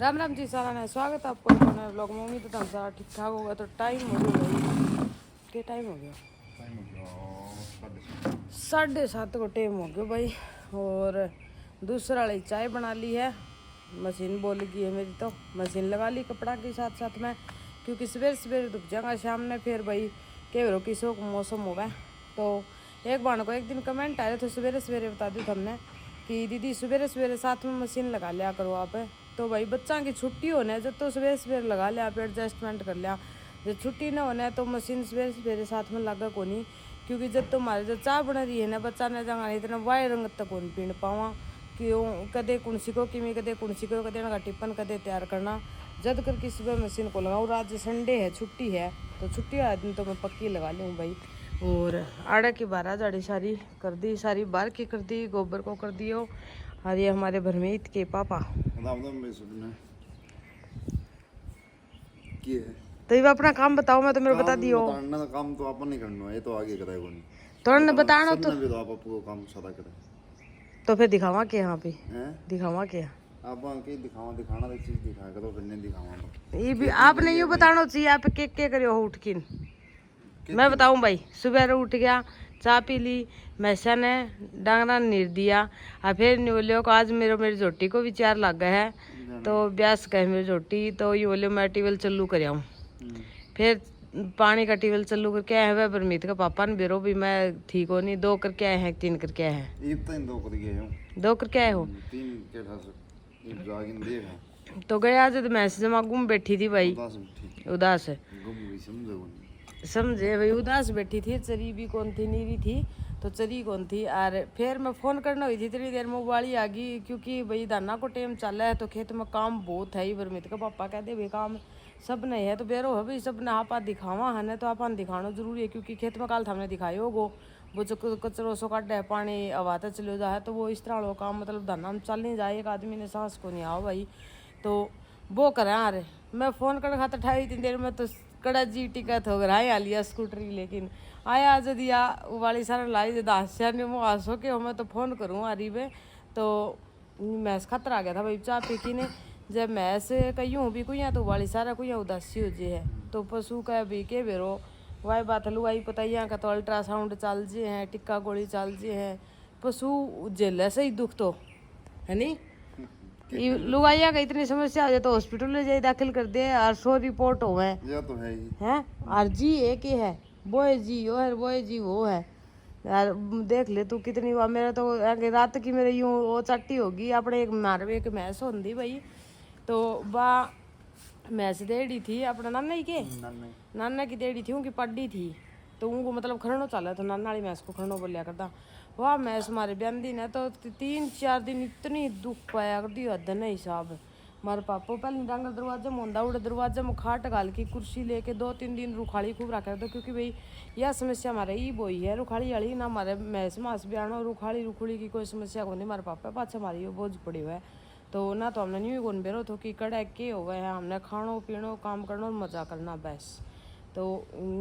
राम राम जी सारा ने स्वागत है आपको अपने ब्लॉग में। उम्मीद है सारा ठीक ठाक होगा। तो टाइम हो गया भाई, क्या टाइम हो गया? 7:30 को टाइम हो गया भाई। और दूसरा वाली चाय बना ली है, मशीन बोल गई है मेरी, तो मशीन लगा ली कपड़ा के साथ साथ में, क्योंकि सवेरे सवेरे धुप जाएगा शाम में फिर भाई के बरो किसो मौसम होगा। तो एक बार को एक दिन कमेंट आए थे सवेरे सवेरे बता दी हमने कि दीदी सवेरे सवेरे साथ में मशीन लगा लिया करो आप। तो भाई बच्चा की छुट्टी होने जब तो सवेरे सवेरे लगा लिया आप, एडजस्टमेंट कर लिया। जब छुट्टी ना होने तो मशीन सवेरे सवेरे साथ में लगा को नहीं, क्योंकि जब तुम्हारे जो चाय बन रही है ना बच्चा ने जगह इतना वाय रंग तक कौन पीण पावा, क्यों कदे कुणसी को किमी कदे कुणसी को कदे ना टिप्पन कदे तैयार करना। जद कर किसी सुबह मशीन को लगाऊँ, आज संडे है छुट्टी है तो छुट्टी वाला दिन तो मैं पक्की लगा लूँ भाई। और आड़ा की बारह जाड़ी सारी कर दी, सारी बार की कर दी, गोबर को कर दियो। और ये हमारे भरमीत के पापा तो ये अपना काम बताओ, मैं तो मेरे बता दियो काम तो अपन नहीं करना है, ये तो आगे करेगा नहीं तो ने बताना तो भी तो आप आपको काम सारा करे तो फिर दिखावा के यहाँ पे हैं, दिखावा के आप के दिखाना तो चीज दिखाएगा तो फिर नहीं दिखावा तो ये भी आपने यूँ बताना चाहिए। आप के करियो हो उठ किन मैं बताऊं भाई, सुबह उठ गया चाय पी ली, मैसा ने डांगरा नीर दिया और फिर बोलियो को आज मेरी झोटी को विचार लग गया है तो ब्यास कहे मेरी झोटी, तो ये बोलियो मैं ट्यूबवेल चालू कर आऊँ। फिर पानी का ट्यूबवेल चालू करके आए हुए परमीत का पापा ने बेरो भी मैं ठीक हो नहीं, 2 करके आए हैं 3 करके आए हैं? 2 करके आए हो? 3 के था जागिन दे है तो गया आज तो मैसेज में गुम बैठी थी भाई, उदास है समझे भाई, उदास बैठी थी, चरी भी कौन थी नीरी थी तो चरी कौन थी। और फिर मैं फ़ोन करना हुई थी इतनी देर में वाली आ गई, क्योंकि भाई दाना को टाइम चल रहा है तो खेत में काम बहुत है। वर्मित का पापा कहते भाई काम सब नहीं है तो बेरो है भाई, सब ने आप दिखावा है ना तो आप दिखाना जरूरी है, क्योंकि खेत में काल हमने दिखाए होगो वो जो कचरो सो काट है पानी आवाता चलो जा है तो वो इस तरह वाला काम मतलब दाना में चल नहीं जाए, एक आदमी ने सांस को नहीं आओ भाई तो वो करें। अरे मैं फ़ोन कर खाता ठाई इतनी देर में तो कड़ा जी टिकट हो गया आ लिया स्कूटरी, लेकिन आया जब दिया वाली सारा लाई जब हास्या ने मुँह आसो के मैं तो फ़ोन करूँ आ रही में तो मैस खतरा आ गया था भाई चाय पी की ने। जब मैस कहीं भी कोई तो वाली सारा कोई उदासी हो जे है तो पशु का भी के बेरो वाई बात लुआई पताइया का तो अल्ट्रासाउंड चल जे हैं, टिक्का गोली चल जे हैं, पशु झेल से ही दुख तो है नहीं। लुगाइया का इतनी समस्या हो जाए तो हॉस्पिटल ले जाए दाखिल कर दे और 100 रिपोर्ट हो है तो है ही हैं और जी एक ही है वो है जी वो है, वो है जी वो है यार। देख ले तू कितनी बार मेरा तो रात की मेरे यूँ वो चट्टी होगी अपने एक मारवे एक मैस होती भाई, तो वाह मैस देड़ी थी अपना नाना ही के नाना की देड़ी थी उनकी पड्डी थी तो उनको मतलब खरनो चला तो नाना वाली मैस को खरनो बोलिया करता। वाह मैस हमारे बहन ने तो 3-4 दिन इतनी दुख पाया करती हद नहीं हिसाब। हमारे पापा पहले डांगर दरवाजा में होंदा उड़े दरवाजे में खाट गाल की कुर्सी लेके 2-3 दिन रुखाड़ी खूब रखा करते, क्योंकि भाई यह समस्या हमारे ई बोई है रुखाड़ी वाली ना, हमारे मैस मास बयानो रुखाड़ी रुखड़ी की कोई समस्या को नहीं। हमारे पापा पाछे हमारी बोझ पड़ी हुआ है तो ना तो हमने न्यू कौन बेरो तो कि कड़ा के हो गए हैं, हमने खानो पीनो काम करना और मजा करना बस। तो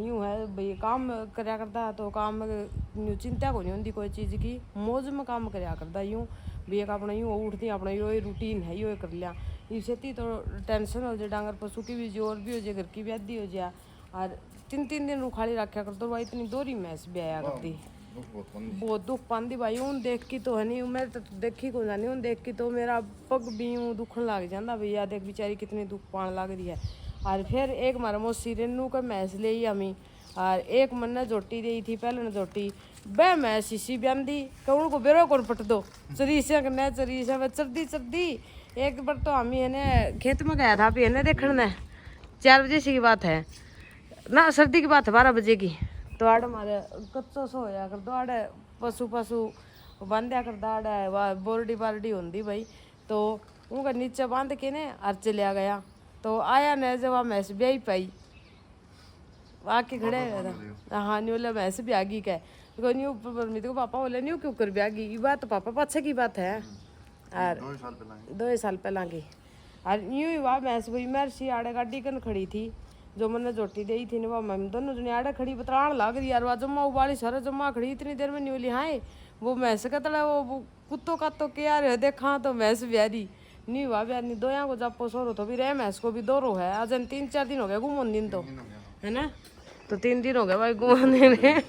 यूँ है भाई काम कराया करता तो काम यूँ चिंता को नहीं होती कोई चीज़ की, मौज में काम कराया करता यूँ भी एक अपना यूँ उठती अपना यो रूटीन है यो कर लिया इससे तो टेंशन हो जाए डांगर पशु की भी जो और भी हो जाए घर की भी आदि हो जाए। और 3-3 दिन रुखाड़ी रखा कर तो भाई इतनी दोरी मैस भी आया करती बहुत दुख पाती भाई। ऊन देख की तो है नहीं मैं तो देखी को जानी ऊन देख की तो मेरा पग भी यूँ दुखन लग जाता भैया देख बेचारी कितनी दुख पान लग रही है। और फिर एक मारा मोसी रेनू का मैस ले हमी और एक मन ने जोटी दी थी पहले ने जोटी बह मैं शीशी ब्यांदी कहूँ को बेरो कौन पट दो चरीसा करना चरीसा चरदी चरदी। एक बार तो हम ही खेत में गया था अभी है देखने 4 बजे से की बात है ना, सर्दी की बात है 12 बजे की, तो आड़े हमारे कच्चो सो होया कर दो आड़े पशु बांध्या कर दाड़ा बोरडी बारडी होंगी भाई तो उनका नीचे बांध के ने और चलिया गया। तो आया ने जब वह मैस ब्याई पाई आके खड़े हाँ न्यू ले मैस भी आगी क्या न्यू परमित को पापा बोले न्यू क्यों कर ब्यागी ये बात तो पापा पाछे की बात है और 2 साल पहला की। और यूँ ही वाह मैस भाई मेरे आड़े गाड़ी कन खड़ी थी जो मैंने जोटी दी थी ना मैं दोनों जने आड़े खड़ी बतराण लग रही यार, वह जमा उबाली सारा जमा खड़ी इतनी देर में न्यूली हाँ वो मैस का तड़ा वो कुत्तों का तो क्या रहे देखा तो मैस ब्यारी नहीं हुआ भी नहीं दो यहाँ को जापो सोरो तो भी रहे मैं इसको भी दो रो है आज 3-4 दिन हो गया घूमन दिन तो है ना तो 3 दिन हो गए भाई घूमने में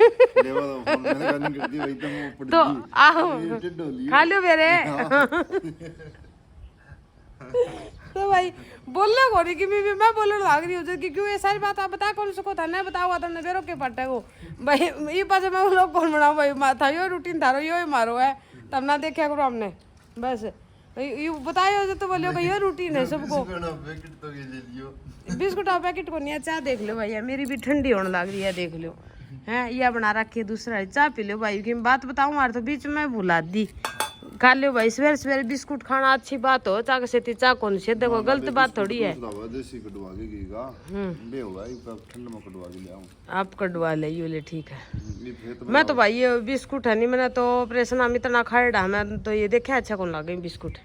तो आओ खा लो मेरे तो भाई बोलना को नहीं कि मैं बोलने लाग रही हूँ कि क्यों ये सारी बात आप बता कौन सको था नहीं बताओ तुमने बेरो के पट्टे को भाई ये पास मैं लोग कौन बनाओ भाई था यो रूटीन थारो यो मारो है तब ना देखा करो हमने बस ये बतायो तो बोलियो भाई ये रूटीन है सबको बिस्कुट और पैकेट को नहीं है चाय देख लो भैया मेरी भी ठंडी होने लग रही है देख लो हैं यह बना रखी है दूसरा चाय पी लो भाई की बात बताऊँ हमारे तो बीच में भुला दी खा लो भाई सवेरे सवेरे बिस्कुट खाना अच्छी बात हो चाक से चाक कौन से देखो गलत बात थोड़ी है आप कटवा ले ये ले ठीक है मैं तो भाई ये बिस्कुट है नहीं मैंने तो ऑपरेशन हम इतना खाया मैं तो ये देखा अच्छा कौन लगे बिस्कुट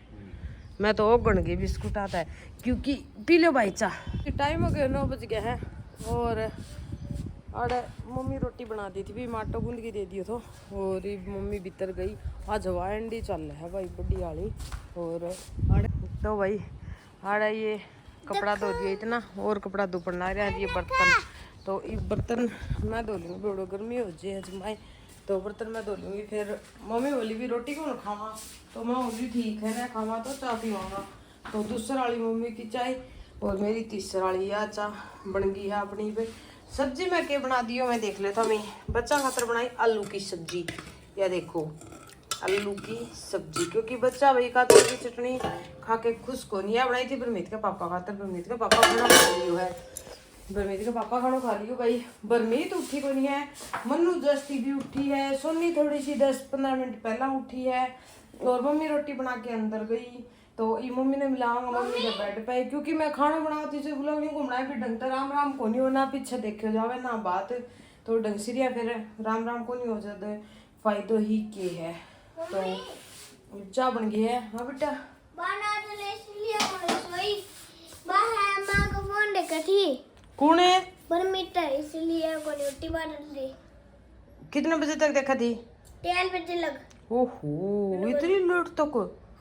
मैं तो ओगन गई बिस्कुट आता है क्योंकि पी लो भाई चाह टाइम हो गया 9 बज गया है और अरे मम्मी रोटी बना दी थी भी माटो गूंद के दे दियो तो और ये मम्मी भीतर गई आज हवा एंडी चल रहा है भाई बड़ी वाली और तो भाई अरे ये कपड़ा धो दिया इतना और कपड़ा धो पड़ना रहा है ये बर्तन तो ये बर्तन मैं धो लूँगी बड़ो गर्मी हो जाए अजमाए तो बर्तन मैं धो लूँगी फिर मम्मी बोली भी रोटी कौन खावा तो मैं बोली ठीक है ना खावा तो चाय पीवागा तो दूसरा वाली मम्मी की चाय और मेरी तीसरा वाली या चाय बन गई है अपनी पे सब्जी मैं क्या बना दी मैं देख लेता मैं बच्चा खातर बनाई आलू की सब्जी या देखो आलू की सब्जी क्योंकि बच्चा भाई खातर की चटनी खा के खुश को नहीं है बनाई थी बरमीत के पापा खातर बरमीत के पापा खाना खा लियो है बरमीत के पापा खाना खा लियो भाई बरमीत उठी को नहीं है मन्नू जस्ती भी उठी है सोनी थोड़ी सी 10-15 मिनट पहला उठी है और मम्मी रोटी बना के अंदर गई तो ये मम्मी ने मिलाऊंगा मम्मी के बेड पे क्योंकि मैं खाना बनाती से ब्लॉग नहीं घूमना है फिर ढंग से राम राम को नहीं हो ना पीछे देखे जावे ना बात तो ढंग से रिया फिर राम राम को नहीं हो जाते फायदो ही के है तो चाय बन गई है हाँ बेटा कौन है कितने बजे तक देखा थी 12 बजे लग ओहो इतनी लेट तक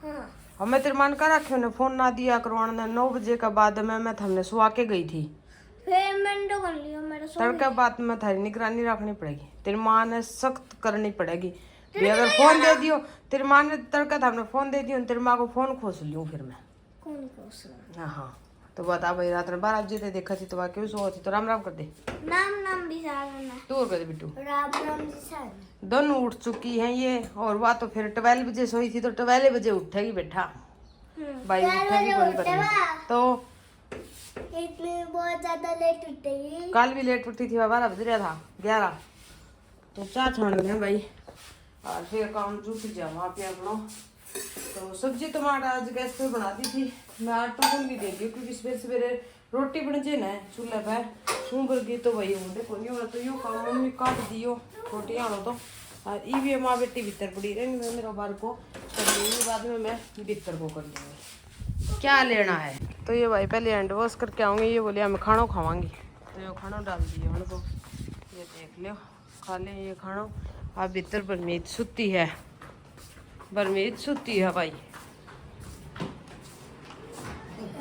हाँ हमें तेरे मन का रखे ने फोन ना दिया करवाने 9 बजे का बाद मैं हमने सुहा के गई थी फिर मैंने तो कर लिया मेरा तड़के बाद में थारी निगरानी रखनी पड़ेगी तेरी माँ ने सख्त करनी पड़ेगी भी अगर फोन दे दियो तेरी माँ ने तड़का था हमने फोन दे दियो तेरी माँ को फोन खोस लियो फिर मैं कौन खोसना हाँ तो बता भाई रात में 12 बजे देखा थी तो वह क्यों सो थी तो राम राम कर दे नाम भी सारा ना तू और कर दे बिट्टू राम जी सारा दोनों उठ चुकी हैं ये और वह तो फिर 12 बजे सोई थी तो 12 बजे उठेगी बेटा भाई उठेगी कौन करेगी तो इतनी बहुत ज्यादा लेट उठेगी कल भी लेट उठी थी 12 बज रहा था 11 तो चाय छान लिया भाई और फिर काम जुट जाओ वहाँ पे अपना तो सब्जी टमाटर आज गैस पे बना दी थी मैं आटा गूंद भी दे दी क्योंकि सवेरे सवेरे रोटी बन जाए ना चूल्हे पे हूँ गई तो वही होंगे को नहीं होना तो यो काम मम्मी काट दियो रोटी आनो तो और ये भी माँ बेटी भीतर पड़ी रहेंगे मेरा बार को कर लूँगी बाद में मैं भीतर को कर लूँगी क्या लेना है तो ये भाई पहले हैंड वॉश करके आऊँगी ये बोले हमें खाना खावांगी तो ये खाना डाल दिए उनको ये देख लो खा लें ये खाना आप भीतर बरमीत सुती है बरमीत सुती है भाई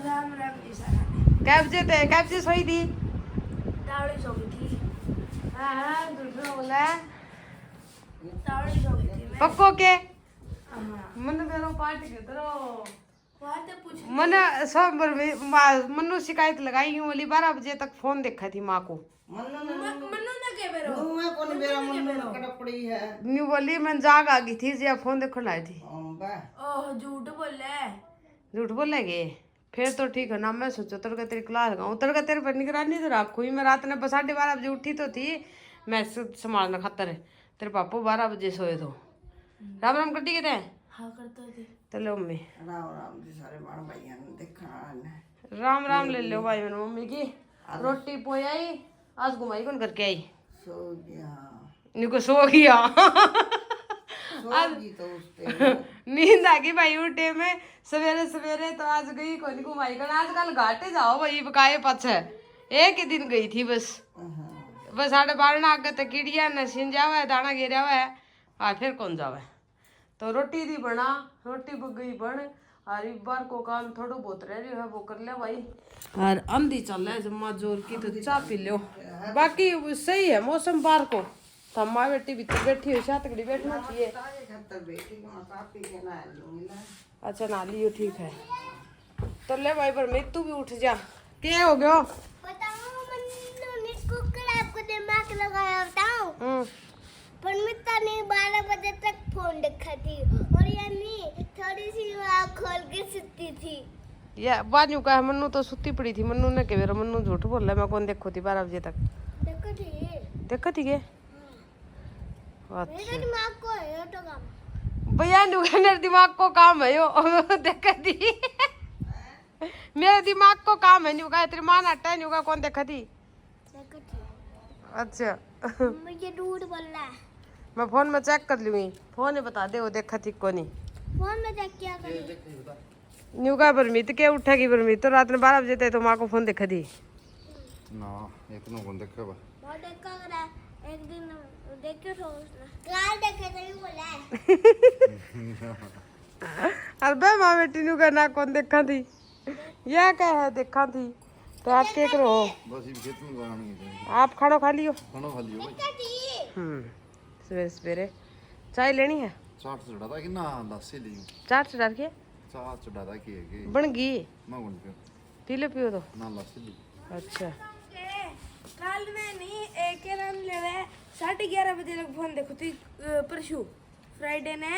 राम जी सारा कैब जे थे कैब जे सोई थी ताड़ी सो गई थी हाँ दूसरा बोला ताड़ी सो गई थी पक्को के हाँ मन मेरो पार्टी के तरह बात पूछ मन सब मनु शिकायत लगाई हूँ बोली 12 बजे तक फोन देखा थी माँ को मन्नू ना के बेरो न्यू बोली मैं जाग आ गई थी या फोन देखो लाई थी ओह झूठ बोले झूठ बोलेगे फिर तो ठीक है ना मैं सोचो तेरे तेरी क्लास लगाऊँ तेरे तेरे पर निगरानी तो रखू ही मैं रात ने 12:30 बजे उठी तो थी मैं संभालना खातर तेरे पापा 12 बजे सोए तो राम राम करती कहते हैं हाँ करता थी तो लो मम्मी राम जी सारे मार भैया ने देखा राम राम ले लो भाई मेरी मम्मी की रोटी पोयाई आज घुमाई कौन करके आई सो गया निको सो गया सोगी तो उसते नींद आ गई भाई उठे में सवेरे सवेरे तो आज गई कोई घुमाई कर आजकल घाटे जाओ भाई बकाए पाछे एक ही दिन गई थी बस 12:30 आगे तक कीड़िया न सिन जावा है दाना गिरा हुआ है फिर कौन जावे तो रोटी दी बना रोटी गई बन और एक बार को काम थोड़ा बहुत रह रही है वो कर ले भाई। और आंधी चल रहा है जम्मा जोर की तो चाय पी लो। बाकी सही है मौसम बाहर को। तो माँ बेटी भीतर बैठी हो छातकड़ी बैठना चाहिए। अच्छा ना लियो ठीक है। तो ले भाई पर मैं तू भी उठ जा। क्या हो गया? आपको दिमाग लगाया बताऊं? पर मैं तने 12 बजे तक फोन देखा थी और यानी थोड़ी सी आँख खोल के सुती थी। या बाजू का मन्नू तो सुती पड़ी थी। मन्नू ने के मेरा मन्नू झूठ बोल रहा मैं कौन देखो थी 12 बजे तक देखो थी के। मेरे दिमाग को है तो काम। भैया मेरे दिमाग को काम है यो देखा थी। मेरे दिमाग को काम है न्यू का तेरी मां हटा न्यू का कौन देखा थी। अच्छा मुझे झूठ बोल रहा है। मैं फोन में चेक कर लूंगी। फोन में बता दे वो देखा थी को नहीं। फोन में चेक क्या करें? न्यू का परमीत क्या उठेगी परमीत तो रात में 12 बजे तक तो माँ को फोन देखा थी ना एक नो कौन देखा बा बहुत देखा करा एक दिन देखे तो काल देखे तो ही बोला है। अरे माँ बेटी न्यू का ना कौन देखा थी यह क्या है देखा थी तो आप क्या करो बस ये खेत में बनानी है आप खाना खा लियो। खाना खा लियो भाई सवेरे सवेरे चाय लेनी है। चाट चढ़ा था कि ना लस्सी ली चाट चढ़ा के चाट चढ़ा था कि बन गई मैं कौन पियो पी लो पियो तो ना लस्सी ली अच्छा कल मैं नहीं एक रन ले रहे 11:30 बजे लग फोन देखो थी परसों फ्राइडे ने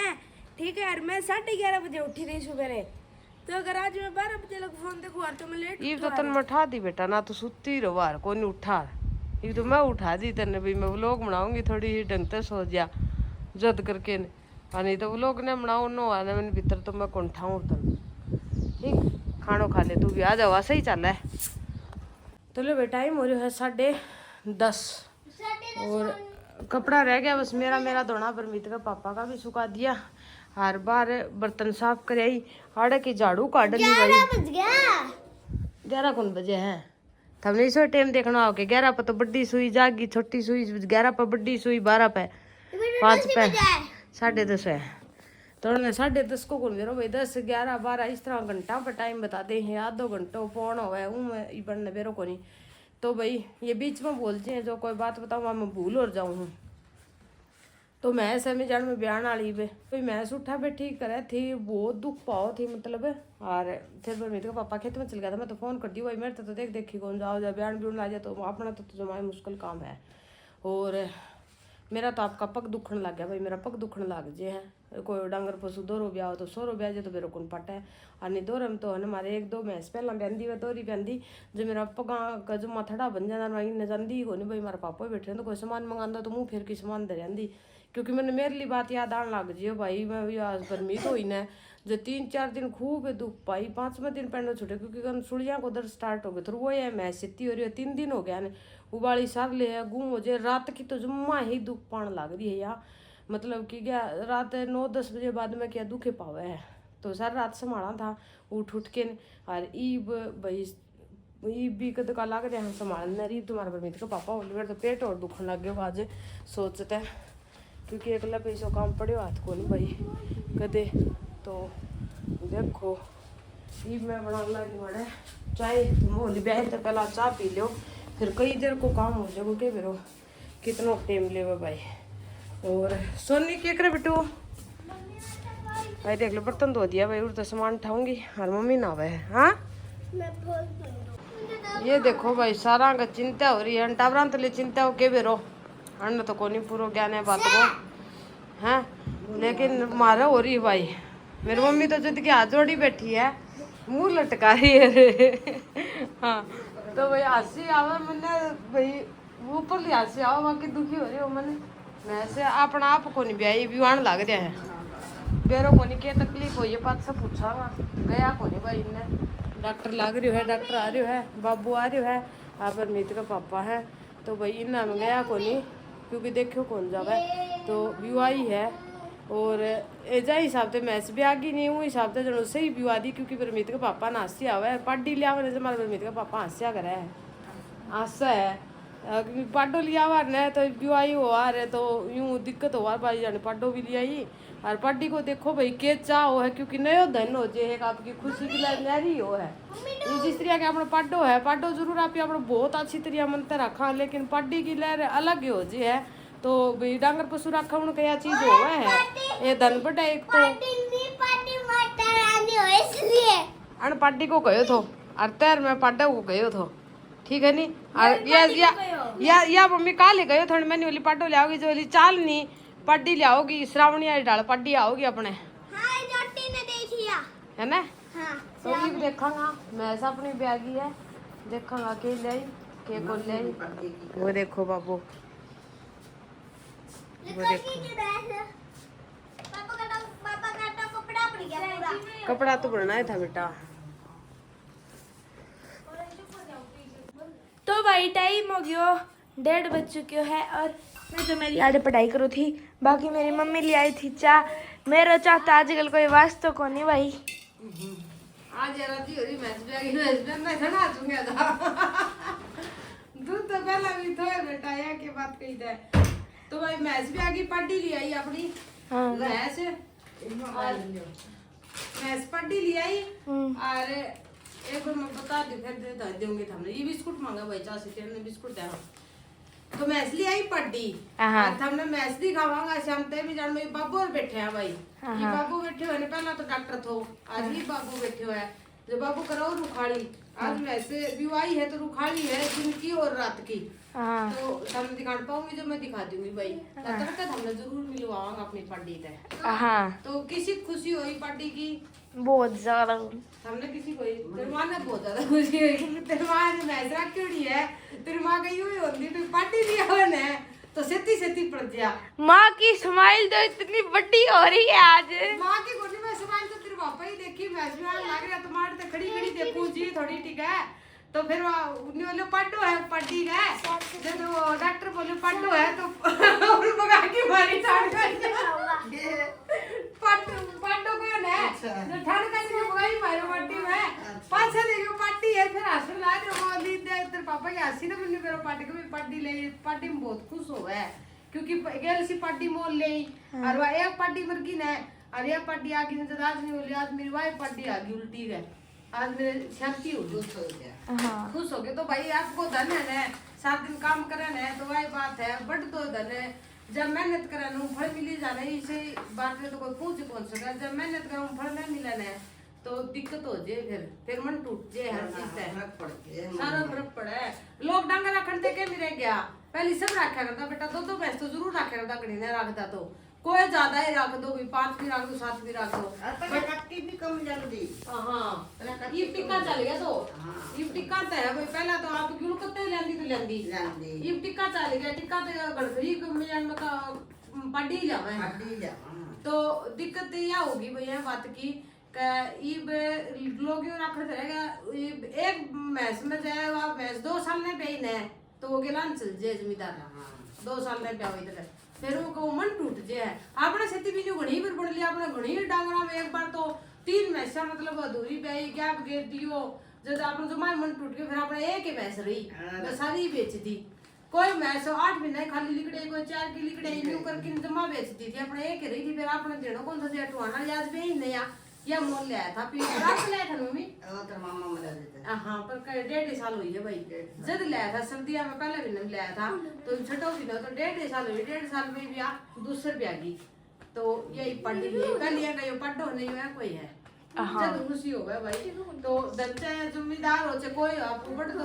ठीक है यार मैं 11:30 बजे उठी थी सुबह तो अगर आज मैं 12 बजे लग फोन देखूँ यार तो मैं लेट ये तो तन मैं उठा दी बेटा ना तो सुती रहो यार कोई नहीं उठा ये तो मैं उठा दी तने भाई मैं व्लॉग बनाऊंगी थोड़ी ही ढंग से सो जा जद करके ने नहीं तो व्लॉग ने बनाओ नो आने मैंने भीतर तो मैं कौन ठाऊं तन ठीक खानो खा ले तू भी आ जावा सही चल है। तो लो बेटा टाइम हो रहा है 10:30 और कपड़ा रह गया बस मेरा धोना परमीत का पापा का भी सुखा दिया हर बार बर्तन साफ कर आई आड़े की झाड़ू काट ली भाई 11 कौन बजे है तब नहीं सो टाइम देखना हो के 11 पर तो बड्डी सुई जागी छोटी सुई 11 पर बड्डी सुई 12 पे 5 पे 10:30 है तो 10:30 को कौन करो भाई 10 11 12 इस तरह घंटा पर टाइम बताते हैं आधो घंटो फोन हो बनने बेरो को नहीं तो भाई ये बीच में बोलते हैं जो कोई बात बताऊँ वहाँ मैं भूल और जाऊँ हूँ तो मैं ऐसे में जान में बयान वाली पे कोई मैस उठा पे ठीक करे थी बहुत दुख पाओ थी मतलब और फिर परमीत का पापा खेत में चल गया था मैं तो फोन कर दी भाई मेरे तो देख देखी कौन जाओ जा बयान भी ला जाए तो अपना तो जमाए मुश्किल काम है। और मेरा तो आपका पग दुखने लग गया भाई मेरा पग दुखने लग जे है कोई डांगर पशु दोरो ब्याह तो सोरो ब्याह जे तो मेरे को पटा है और नहीं दोरे में तो है हमारे 1-2 मैस पहला बहंदी व दोरी बहंदी जो मेरा पगा का जो मथड़ा बन जाना मैं इन्हें जानती को नहीं भाई मेरा पापा बैठे तो कोई सामान मंगाता तो मुँह फिर की सामान दे रही क्योंकि मैंने मेरे लिए बात याद आने लग जी भाई मैं भी आज परमीत हुई ना जो 3-4 दिन खूब दुख पाई 5वें दिन पैंडो छूटे क्योंकि सुड़िया को दर्द स्टार्ट हो गए तो वो है मैं सिद्धि हो रही है 3 दिन हो गया ने उबाली सार ले है गुम हो जाए रात की तो जुम्मा ही दुख पान लग रही है यार मतलब कि क्या रात 9-10 बजे बाद में क्या दुखे पावे है तो सारी रात संभाला था उठ के और ईब भाई ईब भी कद का लग रहा है संभालना ईब तुम्हारे परमीत का पापा बोल मेरे तो पेट और दुखने लग गया आज सोचते क्योंकि अगला पैसों काम पड़े हाथ को नहीं भाई कदे तो देखो ईब मैं बनाने लगी बड़े चाय मोली ब्याह तो पहला चाय पी लो फिर कई देर को काम हो जाएगा क्या फिर कितना टाइम ले भाई। और सोनी क्या करे बेटू भाई देख लो बर्तन धो दिया भाई तो सामान उठाऊंगी और मम्मी ना आवे हाँ ये देखो भाई सारा का चिंता हो रही है टावरान तो ले चिंता हो के बेरो अन्न तो कोनी पूरा ज्ञान है बात को हैं लेकिन मारा हो रही भाई मेरी मम्मी तो जिद की हाथ जोड़ी बैठी है मुंह लटका रही है हाँ तो भाई हंसी आवा मैंने भाई ऊपर ली हंसी आवा बाकी दुखी हो रही हो मैंने वैसे अपना आप को नहीं ब्याई विवान लग रहा है बेरो को नहीं क्या तकलीफ हुई है बात से पूछा गया को नहीं भाई इन्हें डॉक्टर लग रही है डॉक्टर आ रही है बाबू आ रही है आप परमीत का पापा है तो भाई इन्हें में गया को नहीं क्योंकि देखो कौन जावे तो विवाही है और एजा हिसाब से मैस भी आगी नहीं हूँ हिसाब से जनो से ही विवाह दी क्योंकि परमीत का पापा ना हंसी आवे पाडी लिया हुआ जैसे हमारे परमीत का पापा हंसिया करे है हंसा है पाडो लिया हुआ न तो विवाही हो आ रहे तो यूँ दिक्कत हो आ पाई जाने पाडो भी लिया ही और पड्डी को देखो भाई के चाहो है क्योंकि नयो धन हो जे एक आपकी खुशी की लहरी हो है। ये जिस तरह के अपना पाडो है, पाडो जरूर आप अपना बहुत अच्छी तरह मनते रखा, लेकिन पड्डी की लहर अलग ही हो जी है। तो भाई डांगर पशु रखा उन क्या चीज हो है ये धन बड़ा एक तो अन पड्डी को कहो थो और तैर में पाडा को कहो थो, ठीक है नी। और या मम्मी काले गयो थोड़ी मैंने वाली पाडो ले आओगी जो वाली चाल नी पड्डी ले आओगी श्रावणी वाली डाल पड्डी आओगी अपने है ना। तो ये भी देखांगा मैं अपनी बैगी है देखांगा के ले आई के को ले आई। वो देखो बाबू वो देखो कपड़ा तो बनाना था बेटा। तो भाई टाइम हो गयो 1:30 बज चुके है और मैं तो मेरी आड़े पढ़ाई करो थी, बाकी मेरी मम्मी ले आई थी चाह। मेरा चाह तो आजकल कोई वास्तव को नहीं भाई। आज राती हो रही मैच मैं खड़ा चुंगा था दूध तो पहला भी थोड़े बेटा या के बात कही जाए। तो भाई मैच भी आगे पड्डी ले आई अपनी भैंस भैंस पड्डी ले आई और एक बार मैं बता दी फिर दूंगी हमने ये बिस्कुट मांगा भाई 4 ने बिस्कुट दे तो मैं इसलिए आई पड्डी और हमने मैच दिखावांगा शाम तक भी जान मेरे बाबू और बैठे हैं भाई। ये बाबू बैठे हुए ने पहला तो डॉक्टर थो आज भी बाबू बैठे हुए हैं जो बाबू करो रुखाड़ी आज वैसे बीवाई है तो रुखाड़ी है दिन की और रात की। तो हमने दिखा पाऊंगी जो मैं दिखा दूंगी भाई तब हमने जरूर मिलवाऊंगा अपनी पड्डी से। तो किसी खुशी हुई पड्डी की बहुत ज्यादा हमने किसी को तेरी माँ ने बहुत ज्यादा खुशी हुई तेरी माँ ने मैच रखी है तेरी माँ का यूं ही होती फिर पार्टी दिया है तो सेती पड़ गया। माँ की स्माइल तो इतनी बड़ी हो रही है आज। माँ की गोदी में स्माइल तो तेरे पापा ही देखी मैच में लग रहा तुम्हारे तो खड़ी देखूं जी थोड़ी ठीक है। तो फिर उन्हें बोले पड्डो है पड्डी है जब डॉक्टर बोले पड्डो है तो भगा के मारी ठाड़ पड्डो को है जो ठाड़ का भगाई मारे पड्डी में पांच छह देखो पड्डी है फिर हंसने ला रहे तेरे पापा की हंसी ना मैंने मेरे पार्टी को भी पड्डी ले पड्डी में बहुत खुश हो है क्योंकि गेल सी पड्डी मोल ले और वह एक पड्डी मरकी ने और एक पड्डी आगे ने आज नहीं बोली आज मेरी वाइफ पड्डी आ गई उल्टी है आज मेरे शांति हो खुश हो गए। तो भाई आपको धन है ना 7 दिन काम करे ना तो वही बात है बट तो धन है जब मेहनत करे ना फल मिली जाना इसे बात में तो कोई पूछ कौन सका जब मेहनत करो फल नहीं मिला ना तो दिक्कत हो जाए फिर मन टूट जाए हर चीज है सारा फर्क पड़ा है। लोग डांगा रखने थे के रह गया पहले सब रखा करता बेटा 2 भैंस तो जरूर रखा करता कहीं नहीं रखता तो कोई ज्यादा ही रख दो 5 भी रख दो 7 भी रख दो भी कम जल्दी। ये टिक्का चल गया तो ये टिक्का तो है भाई पहला तो आप क्यों कत्ते लेंदी ये टिक्का चल गया टिक्का तो गड़खड़ी में का पड्डी जावे तो दिक्कत यह होगी भैया बात की लोग रखते रहेगा एक भैंस में जाए भैंस 2 साल में पे है तो वो गिलान चल जाए जमींदार 2 साल में पे इधर फिर वो मन टूट जाए आपने खेती भी घनी फिर बढ़ लिया आपने घनी डांगरा में एक बार तो 3 भैंसा मतलब अधूरी पे गैप घेर दियो जब आपने जो मन टूट गया फिर आपने एक ही भैंस रही सारी बेच दी कोई भैंस 8 महीने खाली लिकड़े कोई 4 की लिकड़े यूं करके जमा बेच दी थी अपने एक ही रही थी फिर आपने देना कौन सा अटवाना आज भी नया या मोल लिया था फिर रात लिया था मम्मी तो मामा मरा देते हाँ पर 1.5 साल हुई है भाई जब लिया था सर्दिया में पहले भी नहीं लिया था तो छठो भी तो 1.5 साल हुई 1.5 साल में भी दूसरे भी आ गई तो यही पढ़ी कल ये गई पढ़ो नहीं हुआ कोई है जब खुशी हो गया भाई तो दच्चा जिम्मेदार हो कोई आप बड़ दो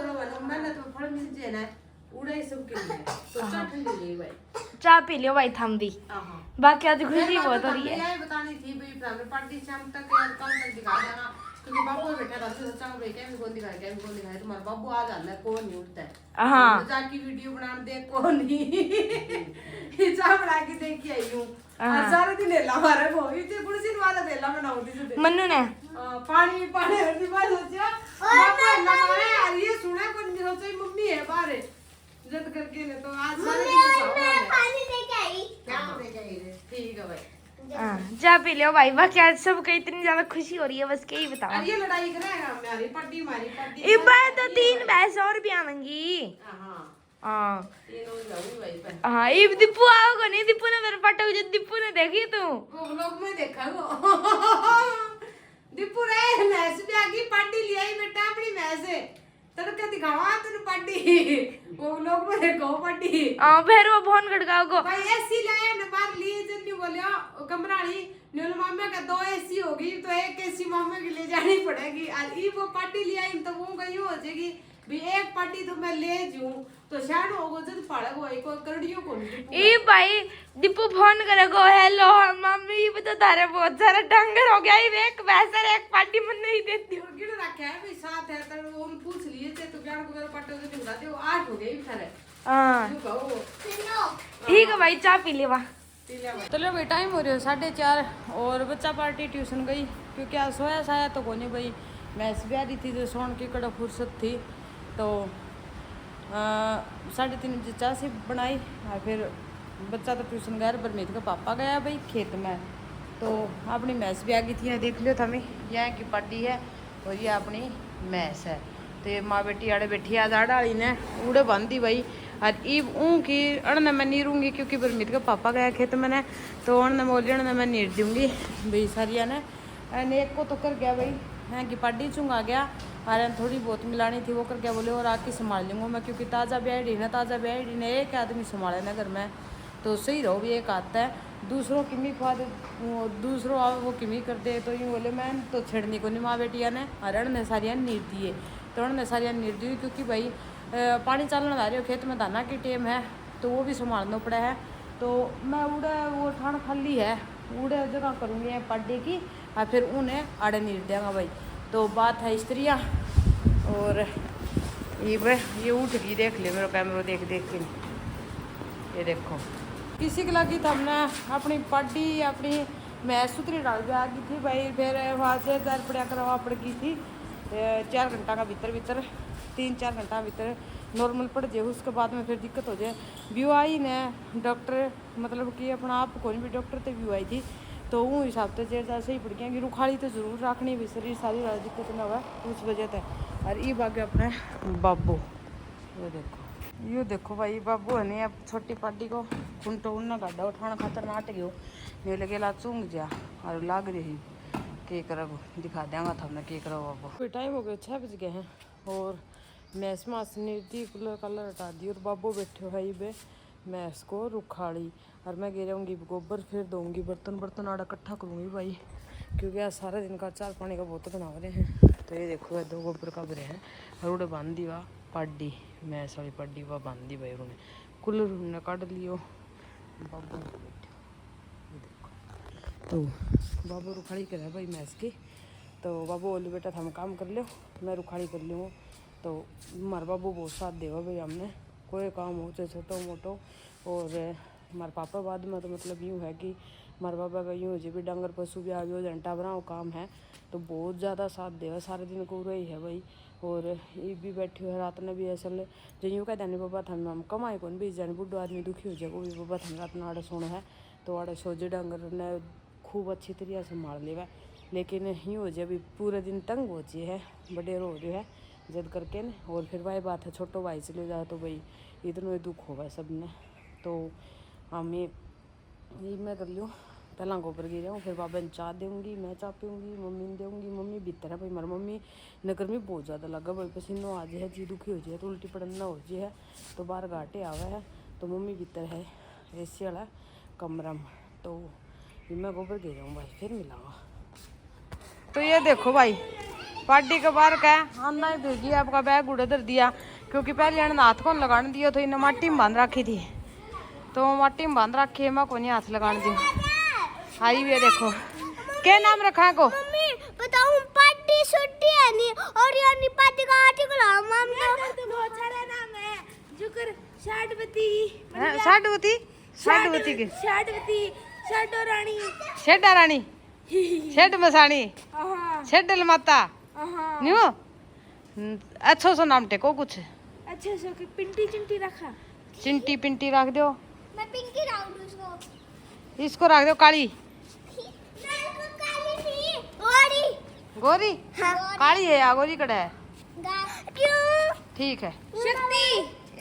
मेहनत में फल मिल जाए ना उड़े सब के लिए तो ठंडी नहीं भाई चाय पी लियो भाई थम दी बाकी आज खुशी बहुत हो रही है। यही बतानी थी भाई प्राइवेट पार्टी शाम तक यार कल तक दिखा देना क्योंकि बाबू बैठा था तो सच्चा भाई क्या भी कौन दिखाए तुम्हारा बाबू आ जाना कौन नहीं उठता है हां जाके वीडियो बना दे कौन नहीं चाह बना के देख के आई हूं सारा दिन लेला मारे वो इतने पुरसिन वाला लेला बनाऊंगी तो मन्नू ने पानी हरदी बार सोचा बाबू लगा यार ये सुना कौन नहीं सोचा मम्मी है बाहर जद करके ले तो आज सारे पानी लेके आई क्या लेके आई रे ठीक है भाई जा पी लियो भाई बाकी आज सबको इतनी ज्यादा खुशी हो रही है बस यही बताओ ये लड़ाई करेगा हमारी पट्टी मारी पट्टी इस बार तो 3 भैंस और भी आवेंगी हां हाँ तीनों जाऊंगी भाई पर हाँ ये दीपू आओगे नहीं, दीपू ने मेरे पटो जो दीपू ने देखी तू वो व्लॉग में देखा वो दीपू रे भैंस भी आगी पार्टी ले आई बेटा अपनी भैंस है तड़के दिखावा तेरे पार्टी वो व्लॉग में देखो पार्टी हाँ फिर वो फोन खड़काओगे भाई एसी लाया न बाहर लिए जन्नी बोलियो कमरानी न्यूल मामे का 2 एसी होगी तो एक एसी मामे के ले जानी पड़ेगी और ई वो पार्टी ले आई तो वो कहीं हो जाएगी भी एक पार्टी तो मैं ले जाऊं तो शायद होगो जब पड़ेगा भाई कोई करड़ियो को नहीं ई भाई दीपू फोन करेगो हेलो मम्मी ये बता तारे बहुत सारा डंगर हो गया ये एक वैसा एक पार्टी में नहीं देती हो गिर रखा है भाई साथ है तो उन पूछ लिए थे तो ज्ञान को मेरे पार्टी को दिखा दे 8 हो गए सारे हाँ तू कहो ठीक है भाई चाय पी ले वाह चलो भाई टाइम हो रहा है 4:30 और बच्चा पार्टी ट्यूशन गई क्योंकि आज सोया साया तो कोनी भाई मैस भी आ रही थी जो सोन की कड़ा फुर्सत थी तो 3:30 बजे चाय से बनाई और फिर बच्चा तो ट्यूशन गया बरमीत का पापा गया भाई खेत में तो अपनी मैस भी आ गई थी देख लो थमें यहाँ की पार्टी है और ये अपनी मैस है तो ये माँ बेटी आड़े बैठी आज आड़ा वाली ने उड़े बांधी भाई और ईब ऊँ की अड़ने मैं नहीं रूँगी क्योंकि बरमीत का पापा गया खेत में ने तो अड़ने बोली अड़ने मैं नीर दूँगी भाई सारिया ने एक को तो कर गया भाई हैं कि पार्टी चुंगा गया और थोड़ी बहुत मिलानी थी वो कर गया बोले और आके संभाल लूँगा मैं क्योंकि ताज़ा ब्याही ने एक आदमी संभाले ना घर में तो सही रहो भी एक आता है दूसरों की मी खा दे दूसरों वो किमी कर दे तो यूँ बोले मैं तो छेड़ने को नहीं माँ बेटिया ने और अड़ने सारिया नीर दिए तो अड़ने सारिया नीर दी क्योंकि भाई पानी चालने आ रही हो खेत में दाना की टेम है तो वो भी संभालना पड़ा है तो मैं उड़े वो ठाण खाली है उड़े जगह करूँगी पार्टी की और फिर उन्हें आड़े नीर देंगे भाई तो बात है स्त्रियाँ और ये उठ गई देख ले मेरा कैमरा देख के ये देखो किसी के लगी था हमने अपनी पार्टी अपनी मैच सुतरी डाल के आ गई थी भाई फिर वहाँ से 4 पड़िया करवा पड़ गई थी 4 घंटा का भीतर 3-4 घंटा भीतर नॉर्मल पड़ जाए उसके बाद में फिर दिक्कत हो जाए व्यू आई ने डॉक्टर मतलब कि अपना आप कोई भी डॉक्टर तो व्यू आई थी तो वो हिसाब से जेर ऐसे ही पड़ गया कि रुखाड़ी तो जरूर रखनी भी शरीर सारी दिक्कत ना हुआ उस वजह से और ये बाकी अपने बाबू ये देखो भाई बाबू है नहीं अब छोटी पार्टी को कुंटो उन्ना गाड़ा उठाना खातर नाट गयो नहीं लगे ला चूंग जा और लाग रही के करो दिखा देंगे था हमने के करो बाबू कोई टाइम हो गया 6 बज गए हैं और मैस मास नीति कलर हटा दी और बाबू बैठे हो भाई बे मैस को रुखाड़ी और मैं गिर जाऊँगी गोबर फिर दूँगी बर्तन आड़ा इकट्ठा करूँगी भाई क्योंकि आज सारा दिन का 4 पानी का बोतल बना रहे हैं तो ये देखो 2 गोबर का भरे हैं और उड़े बांध दी वाह पाडी मैस वाली पाडी वाह बांध दी भाई उन्होंने कूलर उन्होंने काट लियो बाबू ये देखो तो बाबू रुखाड़ी कर भाई मैस की तो बाबू बोले बेटा हम काम कर लो मैं रुखाड़ी कर लूँ तो हमारे बाबू बहुत साथ देवा भाई हमने कोई काम हो चाहे छोटो मोटो और हमारे पापा बाद में तो मतलब यूँ है कि हमारे पापा का यूँ हो जाए भी डंगर पशु भी आ गए घंटा बनाओ काम है तो बहुत ज़्यादा साथ देवा सारे दिन को रही है भाई और ये भी बैठी हुई है रात में भी असल जो यूँ कहते हैं पापा हम कमाए कौन भी जाने बुढ़ो आदमी दुखी हो जाए वो भी पापा हम रात में आड़े सोना है तो आड़े सोजे डंगर ने खूब अच्छी तरह संभाल लेवा लेकिन यूँ हो जाए भी पूरे दिन तंग हो जाए है बडेर हो रहे है जद करके न और फिर भाई बात है छोटो भाई चले जाओ तो भाई इतना दुख होगा सब ने तो हम ये मैं कर लूँ पहला गोबर गिर जाऊँ फिर बाबा ने चाय दूँगी मैं चाय पीऊँगी मम्मी ने दूँगी मम्मी भीतर है भाई हमारी मम्मी नगर में बहुत ज़्यादा लगा भाई पसीनो आ जाए जी दुखी हो जाए तो उल्टी पड़ना हो जाए तो बाहर घाटे आवा है तो मम्मी भीतर है एसी वाला कमरा में तो मैं गोबर गिर जाऊँ भाई फिर मिलाऊँगा तो ये देखो भाई पार्टी के बाहर का आना ही भेजी आपका बैग उड़े धर दिया क्योंकि पहले इन्होंने हाथ को लगाने दिया तो इन्हें माटी में बांध रखी थी तो माटी में बांध रखी है मैं को नहीं हाथ लगाने दी आई भी है देखो क्या नाम रखा है को बताऊं पार्टी छुट्टी है नहीं और ये नहीं पार्टी का आर्टिकल हम तो बहुत सारे नाम है जुकर शाडवती के शाडो रानी शेडा रानी शेड मसानी शेडल माता न्यू अच्छा सो नाम टेको कुछ अच्छा सो कि पिंटी चिंटी रखा चिंटी पिंटी रख दो मैं पिंकी रख दूं इसको रख दो काली काली नहीं गोरी गोरी हाँ। काली है या गोरी कड़ा है क्यों ठीक है शक्ति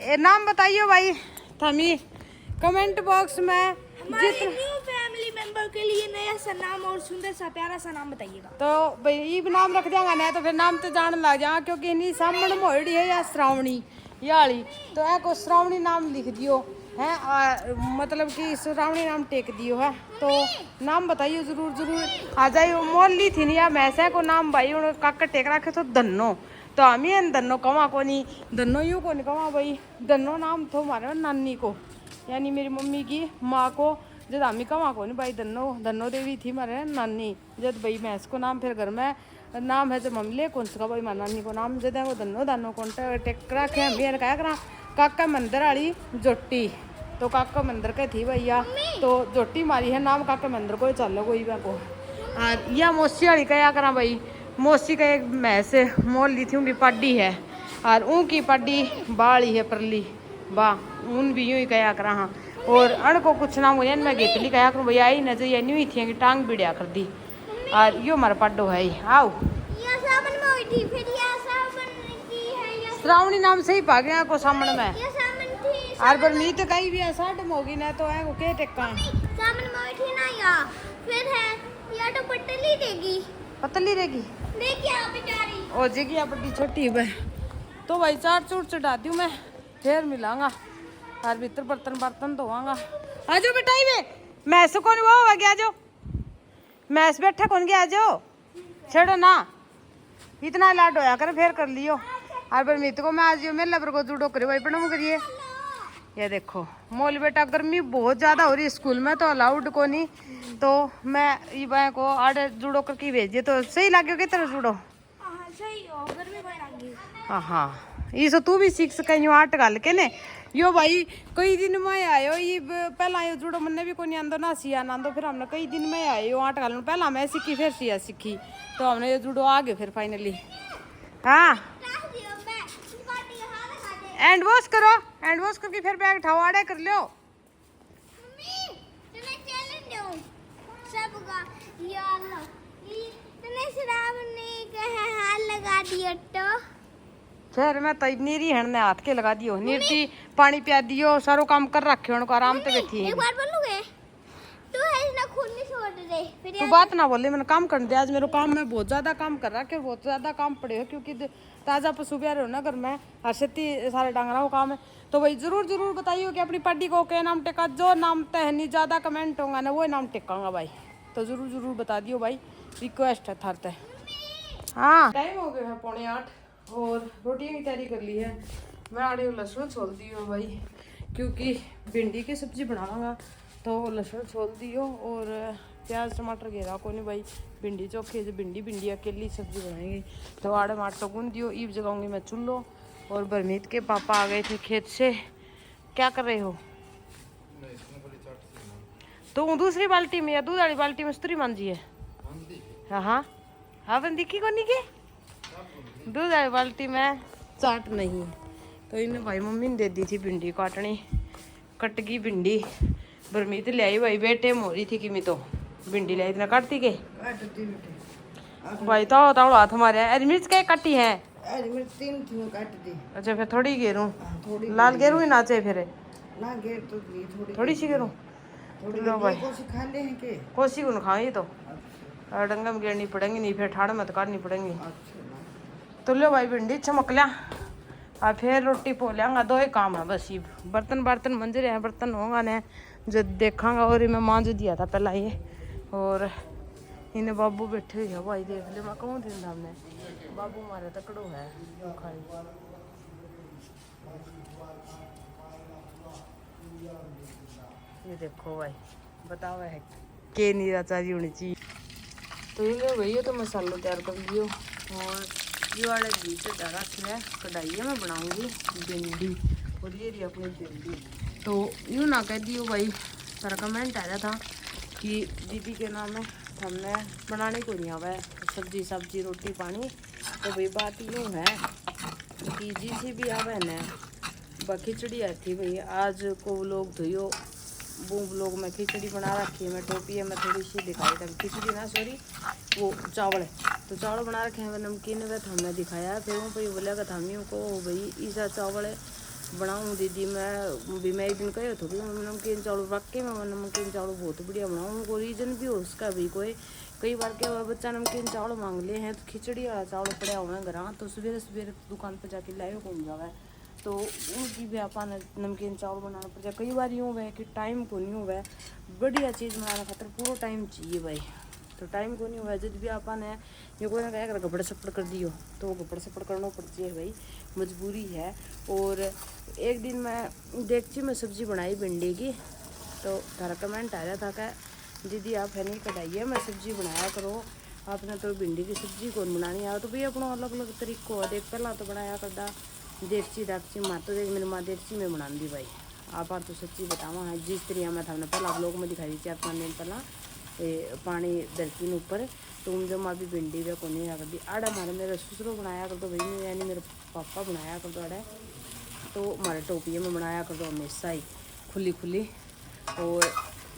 नाम बताइए भाई थमी कमेंट बॉक्स में। हमारे न्यू फैमिली मेंबर के लिए नया सा नाम और सुंदर सा प्यारा सा नाम बताइएगा। तो भाई ये भी नाम रख देंगे ना तो फिर नाम तो जान लग जाएगा क्योंकि इन्हीं सामने मोहड़ी है या श्रावणी याली तो है को श्रावणी नाम लिख दियो है मतलब कि श्रावणी नाम टेक दियो है। तो नाम बताइए जरूर जरूर आ जाइए। मोली थी नहीं या मैसे को नाम भाई उन्होंने काका टेक रखे तो धन्नो तो हम ही धन्नो कमा को नहीं धन्नो यूँ को नहीं कमा भाई धन्नो नाम तो हमारे नानी को यानी मेरी मम्मी की माँ को जब हमी कमा को नहीं भाई धन्नो देवी थी हमारे नानी जब भाई मैं इसको नाम फिर घर में नाम है जब हम ले कौन सा भाई हमारी नानी को नाम जब वो धन्नो कौन टेक रखे हम भी क्या करा काका मंदिर वाली जोटी तो काका मंदिर के थी भैया तो जोटी मारी है नाम काका मंदिर को चलो कोई को और या मौसी वाली क्या करा भाई मौसी का एक भैंस मोल ली थी उनकी पाडी है और उनकी पाडी बाली है परली बा उन भी यूं ही कया करा हाँ और अण को कुछ नाम हो मैं घेतली कया करूँ भैया आई नजर ये न्यू ही थी कि टांग बिड़िया कर दी और यो हमारा पाडो है आओ श्रावणी नाम से ही भाग गया को सामने में और बरमीत कहीं भी है साठ में होगी ना तो है को के टेका सामने में थी ना या फिर है या तो पतली देगी पतली रहेगी देखिए आप बेचारी ओ जी आप बड़ी छोटी है तो भाई चार चूट चढ़ा दूँ मैं फिर मिलांगा और भीतर बर्तन बर्तन धोवांगा आ जाओ बेटा ही मैस कौन वो हो गया जो मैस बैठा कौन गया जो छेड़ो ना इतना लाड होया कर फिर कर लियो और बरमीत को मैं आज मेला पर को जूडो करे भाई प्रणाम करिए। ये देखो मोल बेटा गर्मी बहुत ज़्यादा हो रही है स्कूल में तो अलाउड को नहीं तो मैं ये भाई को आड़े जूडो करके भेज दिए तो सही लगे कितना जूडो हाँ ये सो तू भी सीख सके यूँ आट गाल के ने यो भाई कई दिन में आयो ये पहला यो जूडो मैंने भी कोई आंदो ना सिया ना आंदो फिर हमने कई दिन में आयो आट गाल पहला मैं सीखी फिर सिया सीखी तो हमने ये जूडो आ गए फिर फाइनली। हाँ एंड वॉश करो एंड वॉश करके फिर बैग उठाओ आड़े कर लो। मम्मी तुम्हें चैलेंज दूं सबका या अल्लाह तूने श्रावणी कहे हाथ लगा दिया तो फिर मैं तो नीरी हण ने हाथ के लगा दियो नीरती पानी पिया दियो सारो काम कर रखे उनको आराम से बैठी एक बार बोलोगे तू है ना खुद नहीं छोड़ दे फिर तू बात ना बोले मैंने काम कर दिया आज मेरे काम में बहुत ज्यादा काम कर रहा है बहुत ज्यादा काम पड़े हो क्योंकि ताजा पशु प्यारे हो ना घर में हर खेती सारे डांगरा हो काम है तो भाई जरूर जरूर बताइए कि अपनी पार्टी को क्या नाम टेका जो नाम तहनी ज्यादा कमेंट होगा ना वो नाम टेकाऊंगा भाई तो जरूर जरूर बता दियो भाई रिक्वेस्ट है थारते। हाँ टाइम हो गया है 7:45 और रोटियाँ की तैयारी कर ली है मैं आड़े लहसुन छोड़ दी हूँ भाई क्योंकि भिंडी की सब्जी बनाऊंगा तो लहसुन छोड़ दियो और प्याज टमाटर घेरा को नहीं भाई भिंडी चोखे जो भिंडी अकेली सब्जी बनाएंगे तो आड़े माट तो गूंद दियो ईब जगाऊंगी मैं चूल्हो। और बरमीत के पापा आ गए थे खेत से क्या कर रहे हो तो दूसरी बाल्टी में या दूध वाली बाल्टी में स्तरी मांझी है हाँ हाँ बंदी की कोनी के दूध वाली बाल्टी में चाट नहीं तो इन्हें भाई मम्मी ने दे दी थी भिंडी काटनी कट गई भिंडी बरमीत ले आई भाई बेटे मोरी थी कि मैं तो भिंडी ले इतना काटती के भाई तो हाथ हमारे अरे मिर्च क्या काटी है तीन थी काट दी अच्छा फिर थोड़ी घेरूं लाल घेरूं ही नाचे फिर ना घेर तो दी थोड़ी सी घेरूं लो भाई खा ले हैं के कोसी को खाओ ये तो डंगा में घेरनी पड़ेंगी नहीं फिर ठाड़ में तो काटनी पड़ेंगी तो लो भाई भिंडी चमक लिया और फिर रोटी पो लियांगा दो ही काम है बस ये बर्तन बर्तन मंज रहे हैं बर्तन होगा ने जो देखांगा और मैं मांझ दिया था पहला ये और इन्हें बाबू बैठे हुए है भाई देख ले मैं कहूँ दिन हमने बाबू मारे तकड़ो है खाई ये देखो भाई बताओ है के निराचारी होनी चाहिए तो ये भैया तो मसाला तैयार कर लियो और ये वाले घी से डाला है कढ़ाई में बनाऊंगी भिंडी और ये रही अपनी भिंडी तो यूँ ना कह दियो भाई सारा कमेंट आया था कि दीदी के नाम है हमने बनाने को नहीं आवा है सब्जी सब्जी रोटी पानी तो भाई बात यूँ है कि जिसे भी आवे न खिचड़ी आई थी भाई आज को लोग धोयो वो लोग में खिचड़ी बना रखी है मैं टोपी है मैं थोड़ी सी दिखाई था खिचड़ी ना सॉरी वो चावल है तो चावल बना रखे हैं नमकीन है तो हमने दिखाया फिर वो भाई बोला कि हमियों को भाई ईसा चावल है बनाऊँ दीदी मैं एक दिन कहे थोड़ी नमकीन चावल वाकई में नमकीन चावल बहुत बढ़िया बनाऊँ। कोई रीज़न भी हो उसका भी कोई कई बार क्या हुआ बच्चा नमकीन चावल मांग ले हैं तो खिचड़ी वाला चावल पड़ा हुआ है घर तो सवेरे सवेरे दुकान पर जाके लाए घूम जावा है तो उनकी भी आपा नमकीन चावल बनाना पड़ जाए। कई बार यूँ है कि टाइम को नहीं हुआ है बढ़िया चीज़ बनाने खातर पूरा टाइम चाहिए भाई तो टाइम को नहीं हुआ जब भी आपा ने ये कोई ना कह गपड़ सपड़ कर दियो तो वो गपड़ सपड़ करना पड़ती है भाई मजबूरी है। और एक दिन मैं देखती मैं सब्ज़ी बनाई भिंडी की तो तारा कमेंट आ रहा था कि दीदी आप है नहीं कढ़ाइए मैं सब्ज़ी बनाया करो आपने तो भिंडी की सब्ज़ी कौन बनानी आ तो भाई अपना अलग अलग तरीको है देख पहला तो बनाया करदा देगची दागची माँ तो देख मेरी माँ देगची में बना दी भाई आप तो सच्ची बतावा है जिस तरीके मैं था पहला आप लोग में दिखाई दी 4-5 दिन पहला पानी धरती ऊपर तो उन जो माँ भी भिंडी वे को नहीं रख दी आड़ा हमारे मेरे ससुरो बनाया कर दो भाई यानी मेरे पापा बनाया कर दो आड़ा तो हमारे टोपिए में बनाया कर दो हमेशा ही खुली खुली। और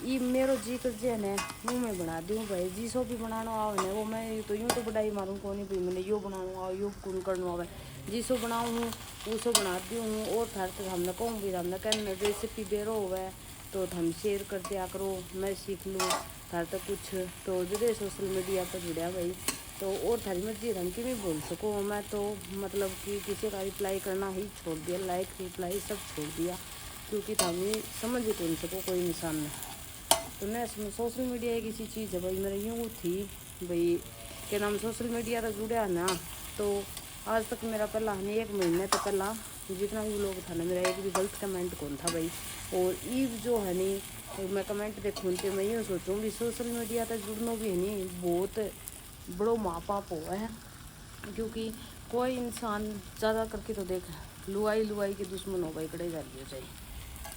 ये मेरो जी कर जे ने यूँ मैं बना दूँ भाई जिसो भी बनाना आओ ने वो मैं तो यूँ तो बढ़ाई मारूँ को नहीं भाई मैंने यो बनाऊँ आओ यो कौन करना आवे जिसो बनाऊँ उसो बना दी हूँ। और थार तक हमने कहूँ भी हमने कहने रेसिपी बेरो हुआ तो हम शेयर कर दिया करो मैं सीख लूँ थार तक कुछ तो जुड़े सोशल मीडिया पर जुड़ा भाई तो और थारी मर्जी हम कि भी बोल सको मैं तो मतलब कि किसी का रिप्लाई करना ही छोड़ दिया लाइक रिप्लाई सब छोड़ दिया क्योंकि हम समझ ही तो नहीं सको कोई इंसान में तो न सोशल मीडिया एक ऐसी चीज़ है भाई मेरे यूँ थी भाई क्या नाम सोशल मीडिया का जुड़ा ना तो आज तक मेरा पहला नहीं 1 महीने तो पहला जितना भी लोग था ना मेरा एक भी गलत कमेंट कौन था भाई। और ईव जो है नहीं तो मैं कमेंट देखूँ तो मैं यूँ सोचूँ भी सोशल मीडिया तक जुड़ना भी है नहीं बहुत बड़ो माँ पाप हुआ है क्योंकि कोई इंसान ज़्यादा करके तो देख लुआई के दुश्मन हो भाई कड़े जालियो चाहिए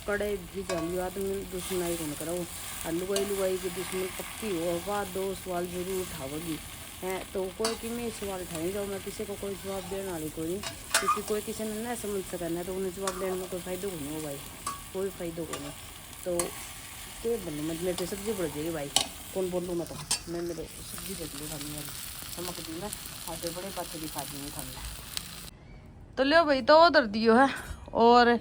कड़े भी जालियो आदमी दुश्मनाई कौन करो और लुआई की दुश्मन पक्की होगा 2 सवाल जरूर उठावेगी हैं तो कोई कि मैं सवाल उठाई जाऊँ मैं किसी को कोई जवाब देने वाली कोई नहीं क्योंकि कोई किसी ने नहीं समझ सकना तो उन्हें जवाब देने में कोई फ़ायदा को नहीं हो भाई कोई फ़ायदा को नहीं तो के बनू मैं मेरे तो सब्जी बढ़ जाएगी भाई कौन बोल लूँ मैं तो मैं मेरे सब्जी देख लूँ खानी वाली चमक दी ना आधे बड़े पाते दिखा दूँगी खाने तो लो भाई तो उधर दियो है। और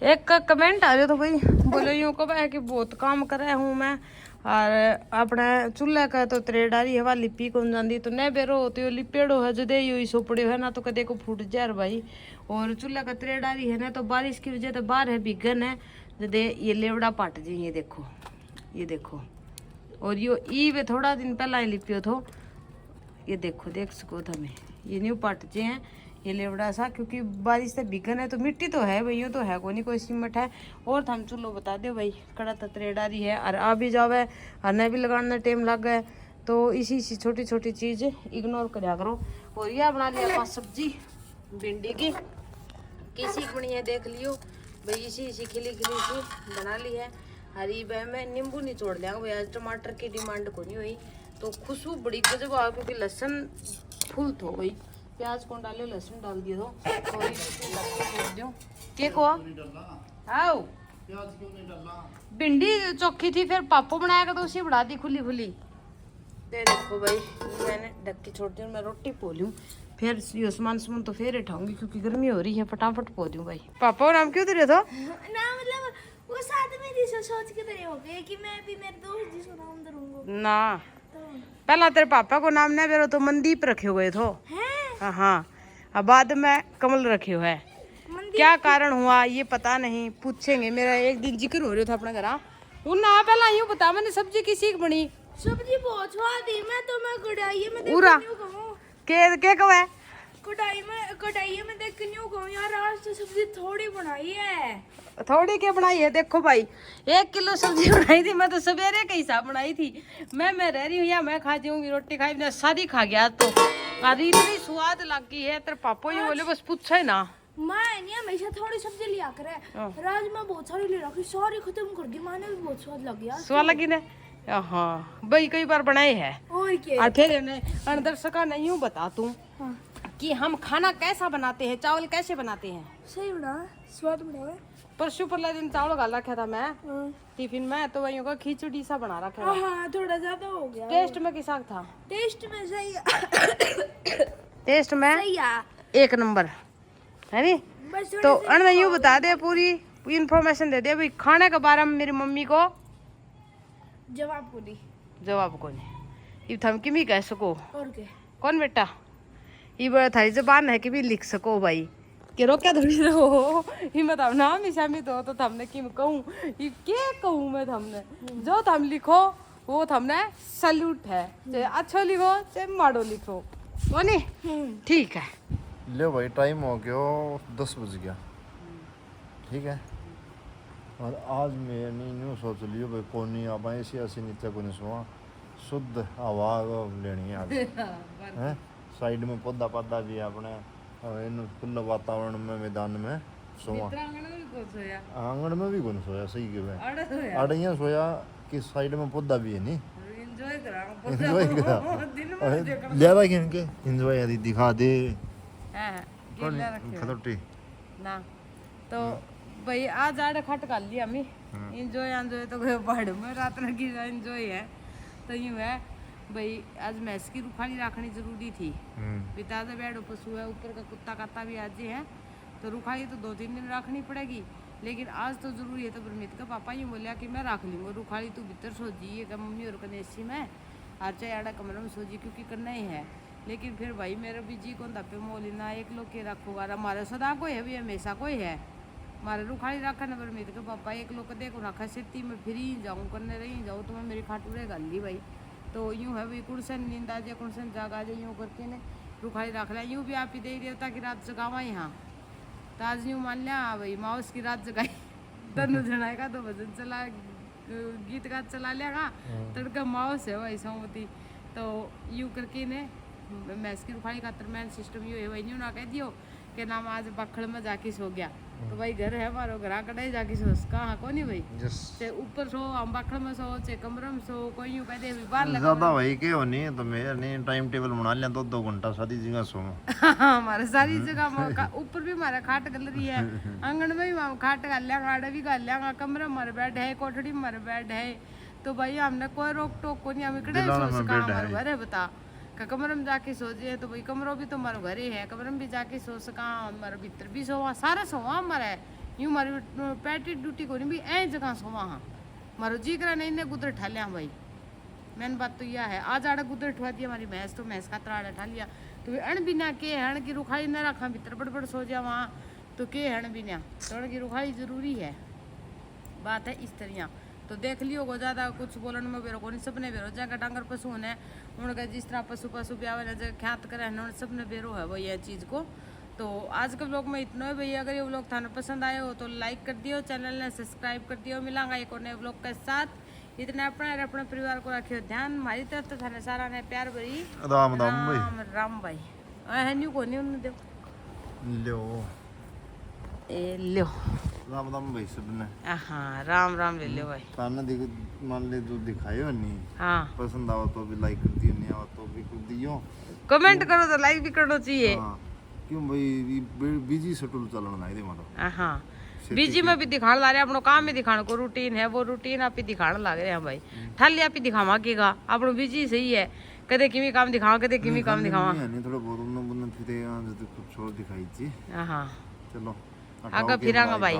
एक का कमेंट आ रहा तो भाई बोले यूँ कब है कि बहुत काम करे हूँ मैं और अपने चूल्हे का तो त्रेडारी हवा लिपी कौन जाती तो नहीं बेरो होती हो लिपेड़ो है जो दे यू सोपड़े है ना तो कदे को फूट जाए भाई। और चूल्हे का त्रेडारी है ना तो बारिश की वजह तो बाहर है बिगन है जो दे ये लेवड़ा पाट जी ये देखो और यो ई वे थोड़ा दिन पहला ही लिपियो थो ये देखो देख सको हमें ये न्यू पाट जे हैं ये लेवड़ा सा क्योंकि बारिश से बिगन है तो मिट्टी तो है भाई यूँ तो है कोई सीमेंट है। और हम चूल्हो बता दो भाई कड़ा त्रेडारी है और आ भी जावे और न भी लगाने टाइम लग गए तो इसी छोटी छोटी चीज़ इग्नोर करा करो। और यह बना लिया आप सब्जी भिंडी की किसी बनी है देख लियो भाई इसी खिली सी बना ली है। हरी बह में नींबू निचोड़ लिया भाई आज टमाटर की डिमांड को नहीं हुई तो खुशबू बड़ी गजब आ क्योंकि लहसुन फुल तो भाई प्याज कौन डाले लहसुन डाल दिए तो थोड़ी छोड़ दो के को आओ भिंडी चौखी थी फिर पापो बनाया तो उसी बढ़ा दी खुली दे देखो भाई मैंने ढक के छोड़ दी मैं रोटी पो लूँ फिर ये सामान तो फिर उठाऊंगी क्योंकि गर्मी हो रही है फटाफट पो दूँ भाई। पापा नाम क्यों दे रहे थे ना मतलब वो साथ में जैसे सोच के तेरे हो गए कि मैं भी मेरे दोस्त जिसको नाम दूंगा ना पहला तेरे पापा को नाम नहीं बेरो तो मनदीप रखे हुए थे हाँ अब बाद में कमल रखे हुए है क्या कारण हुआ ये पता नहीं पूछेंगे मेरा एक दिन जिक्र हो रहा था अपना घर वो ना पहला यूँ बता मैंने सब्जी किसी की बनी सब्जी बहुत स्वाद है मैं कढ़ाई में पूरा के कब है कढ़ाई में देख क्यों कहूँ यार आज तो सब्जी थोड़ी बनाई है थोड़ी क्या बनाई है देखो भाई 1 किलो सब्जी बनाई थी मैं तो सवेरे के हिसाब बनाई थी मैं रह रही हूँ या मैं खा जाऊंगी रोटी खाई मैंने शादी खा गया तो आदि इतनी स्वाद लग गई है तेरे पापा ये बोले बस पूछे ना मैं नहीं हमेशा थोड़ी सब्जी लिया करे राजमा बहुत सारी ले रखी सारी खत्म कर दी माने भी बहुत स्वाद लग गया स्वाद लगी ने हाँ भाई कई बार बनाए है और क्या फिर दर्शका नहीं हूँ बता तू कि हम खाना कैसा बनाते हैं चावल कैसे बनाते हैं सही बना स्वाद बना परसों परला दिन चावल गाल रखा था मैं टिफिन में तो वही का खिचड़ी सा बना रखा था हाँ थोड़ा ज्यादा हो गया टेस्ट में किसा था टेस्ट में सही टेस्ट में सही है 1 नंबर है नी बस थोड़ी तो सी अन यूं बता दे, पूरी इन्फॉर्मेशन दे दे भाई खाने के बारे में मेरी मम्मी को जवाब को दी जवाब को नहीं ये थम कि भी कह सको और क्या कौन बेटा ये बड़ा थारी जबान है कि भी लिख सको भाई कि रो क्या थोड़ी रहो ये मैं थम नाम निशामी तो थमने कि कहूँ ये क्या कहूँ मैं थमने जो थम लिखो वो थमने सल्यूट है, चाहे अच्छो लिखो चाहे माड़ो लिखो वो नहीं ठीक है। ले भाई टाइम हो गया 10 बज गया, ठीक है। और आज मैं न्यू सोच लियो भाई कौन नहीं आप ऐसी ऐसी नीचे को नहीं सुआ शुद्ध आवाज लेनी है आज हैं। साइड में पौधा पौधा भी है अपने इन खुला वातावरण में मैदान में सोआ, आंगन में भी कौन सोया सही के भाई अड़िया सोया कि साइड में पौधा भी है नहीं एंजॉय करा ज्यादा खेल के एंजॉय यदि दिखा दे कौन खतोटी ना तो भाई आज आड़े खट कर लिया हमें एंजॉय एंजॉय तो कोई पहाड़ में रात में की एंजॉय है तो यूं है भाई आज भैंस की रुखानी रखनी जरूरी थी। बिताजा बैठो पशु है ऊपर का कुत्ता काता भी आज ही है तो रुखानी तो 2-3 दिन रखनी पड़ेगी, लेकिन आज तो जरूरी है। तो परमित का पापा यूँ बोलिया कि मैं रख लूँगा रुखाली तू भीतर सो जी का मम्मी और कनेसी में आज चाहे आड़ा कमरे में सो जी क्योंकि करना ही है। लेकिन फिर भाई मेरा भी जी को धप्पे मोली ना एक लोग के रखूगा हमारे सदा कोई है भी हमेशा कोई है हमारे रुखाली रखा न परमित का पापा एक लोग को देखो रखा सेती में फिर ही जाऊँ करने रही जाऊँ तो मैं मेरी खाटूरे गल ली भाई। तो यूँ है भाई कुर्सन नींद आ जाए कुर्सन जाग आ जाए यूँ करके ने रुखाली रख लिया। यूँ भी आप ही दे देवता की रात जगावा यहाँ तो आज यूँ मान लिया भाई माउस की रात जगाई दोनों जनाएगा तो भजन चला गीत का चला लिया तड़का माउस है भाई सहमति। तो यूँ करके ने मैस की रुखाली खातर मैन सिस्टम यूँ है भाई यूँ ना कह दियो कि नाम आज बखड़ में जाके सो गया तो भाई घर है हमारा घर कटाई जाके सो कहाँ को नहीं भाई चाहे ऊपर सो हम बखड़ में सो चाहे कमरे में सो कोई यूँ कहते बाहर लगा ज्यादा भाई के होनी तो मैं नहीं टाइम टेबल बना लिया 2 घंटा सारी जगह सो हमारे सारी जगह ऊपर भी हमारा खाट गलरी है आंगन में भी हम खाट कर लिया आड़े भी कर लिया कमरे में हमारे बेड है कोठड़ी में हमारे बेड है तो भाई हमने कोई रोक टोक को नहीं हम इकड़े सो सका हमारे घर है बता का कमरे में जाके सो जाए तो भाई कमरों भी तो हमारे घर ही है कमरे में भी जाके सो सका हमारे भीतर भी सोवा सारा सोवा हमारा है यूँ हमारी पैटी ड्यूटी को नहीं भी ऐ जगह सोवा हाँ हमारो जी करा नहीं ने गुदर ठा लिया भाई। मैन बात तो यह है आज आड़ा गुदर ठवा दिया हमारी भैंस तो भैंस का तराड़ा ठा लिया तो अण बिना के हण की रुखाई न रखा भीतर बड़ सो जा वहाँ तो के हण बिना तो अण की रुखाई जरूरी है बात है इस तरह। तो देख लियो को ज़्यादा कुछ बोलन में बेरो को नहीं सबने बेरो जगह डांगर पशु ने उनका जिस तरह पशु ब्याह जगह ख्यात करे हैं सबने बेरो है वो यह चीज़ को। तो आज के व्लॉग में इतना है भैया अगर ये व्लॉग थाने पसंद आए हो तो लाइक कर दियो चैनल ने सब्सक्राइब कर दियो मिलांगा एक और नए व्लॉग के साथ इतना अपने परिवार को रखियो ध्यान हमारी तरफ तो थाने सारा ने प्यार भरी राम राम भाई न्यू को नहीं उन्हें दो लो ए लो राम भाई सबने हाँ राम राम ले लो भाई ताना देखो मान ले जो दिखायो नहीं हाँ पसंद आओ तो भी लाइक कर दियो नहीं आओ तो भी कर दियो कमेंट करो तो लाइक भी करना चाहिए। हाँ क्यों भाई बिजी शेड्यूल चलना नहीं दे मारो हाँ बीजी में भी दिखाने ला रहे हैं अपनो काम में दिखाने को रूटीन है वो रूटीन आप ही दिखाने लग रहे हैं भाई ठाली आप ही दिखावा केगा अपनो बीजी सही है कदे किमी काम दिखावा कदे किमी काम दिखावा नहीं थोड़ा बहुत उन्होंने फिर कुछ और दिखाई थी। हाँ चलो आगे फिरांगा भाई।